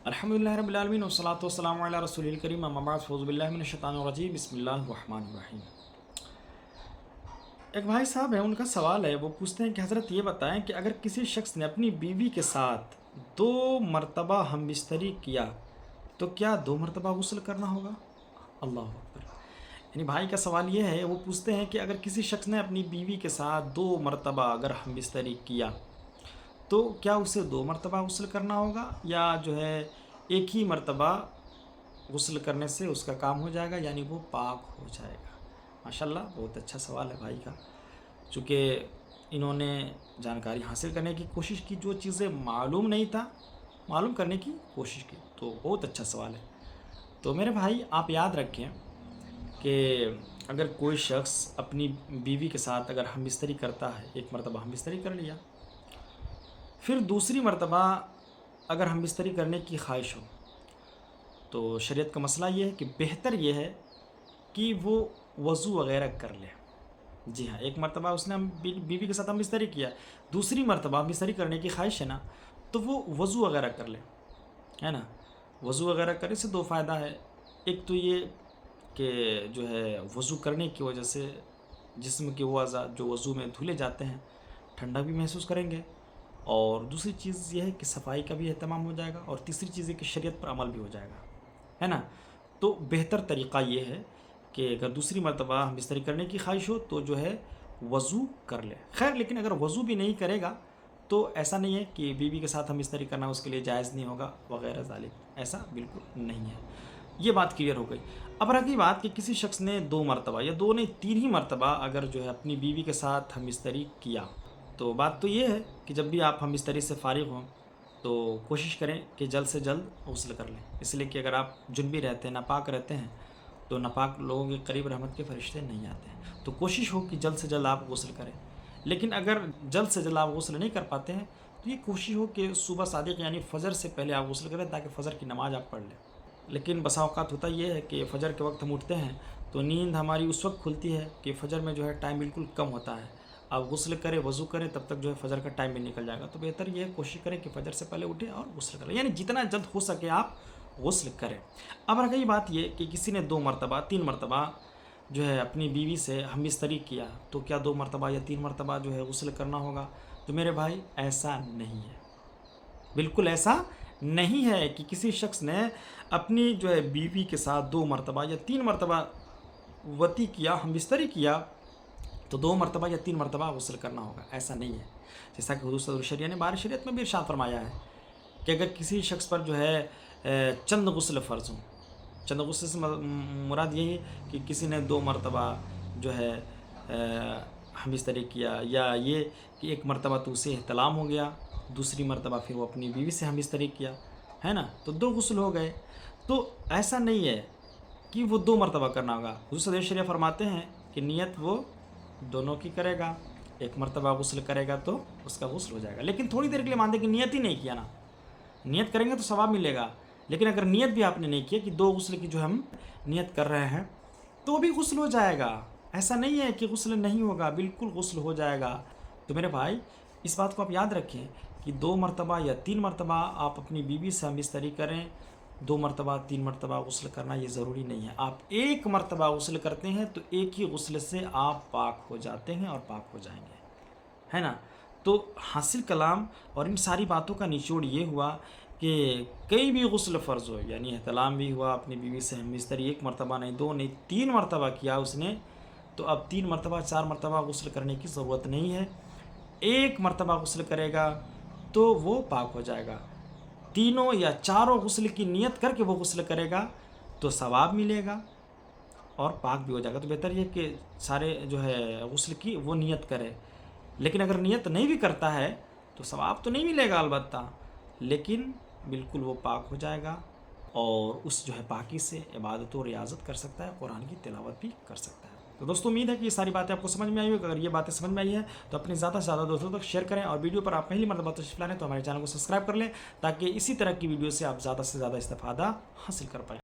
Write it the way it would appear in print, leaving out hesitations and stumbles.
الحمدللہ رب العالمین والصلاۃ والسلام علی رسول الکریم اما بعد فاعوذ باللہ من الشیطان الرجیم بسم اللہ الرحمن الرحیم۔ ایک بھائی صاحب ہیں، ان کا سوال ہے، وہ پوچھتے ہیں کہ حضرت یہ بتائیں کہ اگر کسی شخص نے اپنی بیوی کے ساتھ 2 مرتبہ ہم بستری کیا تو کیا 2 مرتبہ غسل کرنا ہوگا؟ اللہ اکبر۔ یعنی بھائی کا سوال یہ ہے، وہ پوچھتے ہیں کہ اگر کسی شخص نے اپنی بیوی کے ساتھ 2 مرتبہ اگر ہم بستری کیا تو کیا اسے 2 مرتبہ غسل کرنا ہوگا، یا جو ہے ایک ہی مرتبہ غسل کرنے سے اس کا کام ہو جائے گا، یعنی وہ پاک ہو جائے گا؟ ماشاءاللہ، بہت اچھا سوال ہے بھائی کا، چونکہ انہوں نے جانکاری حاصل کرنے کی کوشش کی، جو چیزیں معلوم نہیں تھا معلوم کرنے کی کوشش کی، تو بہت اچھا سوال ہے۔ تو میرے بھائی، آپ یاد رکھیں کہ اگر کوئی شخص اپنی بیوی کے ساتھ اگر ہم بستری کرتا ہے، ایک مرتبہ ہم بستری کر لیا، پھر دوسری مرتبہ اگر ہم بستری کرنے کی خواہش ہو، تو شریعت کا مسئلہ یہ ہے کہ بہتر یہ ہے کہ وہ وضو وغیرہ کر لے۔ جی ہاں، ایک مرتبہ اس نے بیوی کے ساتھ ہم بستری کیا، دوسری مرتبہ ہم بستری کرنے کی خواہش ہے نا، تو وہ وضو وغیرہ کر لے، ہے نا۔ وضو وغیرہ کرنے سے 2 فائدہ ہے۔ ایک تو یہ کہ جو ہے وضو کرنے کی وجہ سے جسم کے وہ اعضاء جو وضو میں دھلے جاتے ہیں ٹھنڈا بھی محسوس کریں گے، اور دوسری چیز یہ ہے کہ صفائی کا بھی اہتمام ہو جائے گا، اور تیسری چیز ہے کہ شریعت پر عمل بھی ہو جائے گا، ہے نا۔ تو بہتر طریقہ یہ ہے کہ اگر دوسری مرتبہ ہم بستری کرنے کی خواہش ہو تو جو ہے وضو کر لے۔ خیر، لیکن اگر وضو بھی نہیں کرے گا تو ایسا نہیں ہے کہ بیوی کے ساتھ ہم بستری کرنا اس کے لیے جائز نہیں ہوگا وغیرہ ذالک، ایسا بالکل نہیں ہے۔ یہ بات کلیئر ہو گئی۔ اب رہی بات کہ کسی شخص نے 2 مرتبہ یا 2 نہیں 3 ہی مرتبہ اگر جو ہے اپنی بیوی کے ساتھ ہم بستری کیا، تو بات تو یہ ہے کہ جب بھی آپ ہم بستری سے فارغ ہوں تو کوشش کریں کہ جلد سے جلد غسل کر لیں، اس لیے کہ اگر آپ جنبی رہتے ہیں، ناپاک رہتے ہیں، تو ناپاک لوگوں کے قریب رحمت کے فرشتے نہیں آتے ہیں، تو کوشش ہو کہ جلد سے جلد آپ غسل کریں۔ لیکن اگر جلد سے جلد آپ غسل نہیں کر پاتے ہیں تو یہ کوشش ہو کہ صبح صادق یعنی فجر سے پہلے آپ غسل کریں، تاکہ فجر کی نماز آپ پڑھ لیں۔ لیکن بسا اوقات ہوتا یہ ہے کہ فجر کے وقت ہم اٹھتے ہیں تو نیند ہماری اس وقت کھلتی ہے کہ فجر میں جو ہے ٹائم بالکل کم ہوتا ہے، آپ غسل کریں، وضو کریں، تب تک جو ہے فجر کا ٹائم بھی نکل جائے گا۔ تو بہتر یہ ہے کوشش کریں کہ فجر سے پہلے اٹھیں اور غسل کریں، یعنی جتنا جلد ہو سکے آپ غسل کریں۔ اب رہ گئی بات یہ کہ کسی نے 2 مرتبہ 3 مرتبہ جو ہے اپنی بیوی سے ہم بستری کیا، تو کیا 2 مرتبہ یا 3 مرتبہ جو ہے غسل کرنا ہوگا؟ تو میرے بھائی، ایسا نہیں ہے، بالکل ایسا نہیں ہے کہ کسی شخص نے اپنی جو ہے بیوی کے ساتھ 2 مرتبہ یا 3 مرتبہ وطی کیا، ہم بستری کیا، تو 2 مرتبہ یا 3 مرتبہ غسل کرنا ہوگا، ایسا نہیں ہے۔ جیسا کہ حضور صلی اللہ علیہ وسلم نے بار شریعت میں بھی ارشاد فرمایا ہے کہ اگر کسی شخص پر جو ہے چند غسل فرض ہوں، چند غسل سے مراد یہی ہے کہ کسی نے 2 مرتبہ جو ہے ہم بستری کیا، یا یہ کہ ایک مرتبہ تو اسے احتلام ہو گیا، دوسری مرتبہ پھر وہ اپنی بیوی سے ہم بستری کیا، ہے نا، تو 2 غسل ہو گئے۔ تو ایسا نہیں ہے کہ وہ 2 مرتبہ کرنا ہوگا۔ حضور صلی اللہ علیہ وسلم فرماتے ہیں کہ نیت وہ دونوں کی کرے گا، ایک مرتبہ غسل کرے گا تو اس کا غسل ہو جائے گا، لیکن تھوڑی دیر کے لیے مانتے کہ نیت ہی نہیں کیا نا، نیت کریں گے تو ثواب ملے گا، لیکن اگر نیت بھی آپ نے نہیں کیا کہ 2 غسل کی جو ہم نیت کر رہے ہیں تو بھی غسل ہو جائے گا۔ ایسا نہیں ہے کہ غسل نہیں ہوگا، بالکل غسل ہو جائے گا۔ تو میرے بھائی، اس بات کو آپ یاد رکھیں کہ 2 مرتبہ یا 3 مرتبہ آپ اپنی بیوی سے ہم بستری کریں، 2 مرتبہ 3 مرتبہ غسل کرنا یہ ضروری نہیں ہے۔ آپ ایک مرتبہ غسل کرتے ہیں تو ایک ہی غسل سے آپ پاک ہو جاتے ہیں اور پاک ہو جائیں گے، ہے نا۔ تو حاصل کلام اور ان ساری باتوں کا نچوڑ یہ ہوا کہ کئی بھی غسل فرض ہو، یعنی احتلام بھی ہوا، اپنی بیوی سے ہم بستری 1 مرتبہ نہیں 2 نہیں 3 مرتبہ کیا اس نے، تو اب 3 مرتبہ 4 مرتبہ غسل کرنے کی ضرورت نہیں ہے، 1 مرتبہ غسل کرے گا تو وہ پاک ہو جائے گا۔ 3 یا 4 غسل کی نیت کر کے وہ غسل کرے گا تو ثواب ملے گا اور پاک بھی ہو جائے گا۔ تو بہتر یہ کہ سارے جو ہے غسل کی وہ نیت کرے، لیکن اگر نیت نہیں بھی کرتا ہے تو ثواب تو نہیں ملے گا البتہ، لیکن بالکل وہ پاک ہو جائے گا، اور اس جو ہے پاکی سے عبادت و ریاضت کر سکتا ہے، قرآن کی تلاوت بھی کر سکتا ہے۔ تو دوستو، امید ہے کہ یہ ساری باتیں آپ کو سمجھ میں آئی ہوگی۔ اگر یہ باتیں سمجھ میں آئی ہیں تو اپنے زیادہ سے زیادہ دوستوں تک شیئر کریں، اور ویڈیو پر آپ پہلی مرتبہ تشریف لائیں تو ہمارے چینل کو سبسکرائب کر لیں، تاکہ اسی طرح کی ویڈیو سے آپ زیادہ سے زیادہ استفادہ حاصل کر پائیں۔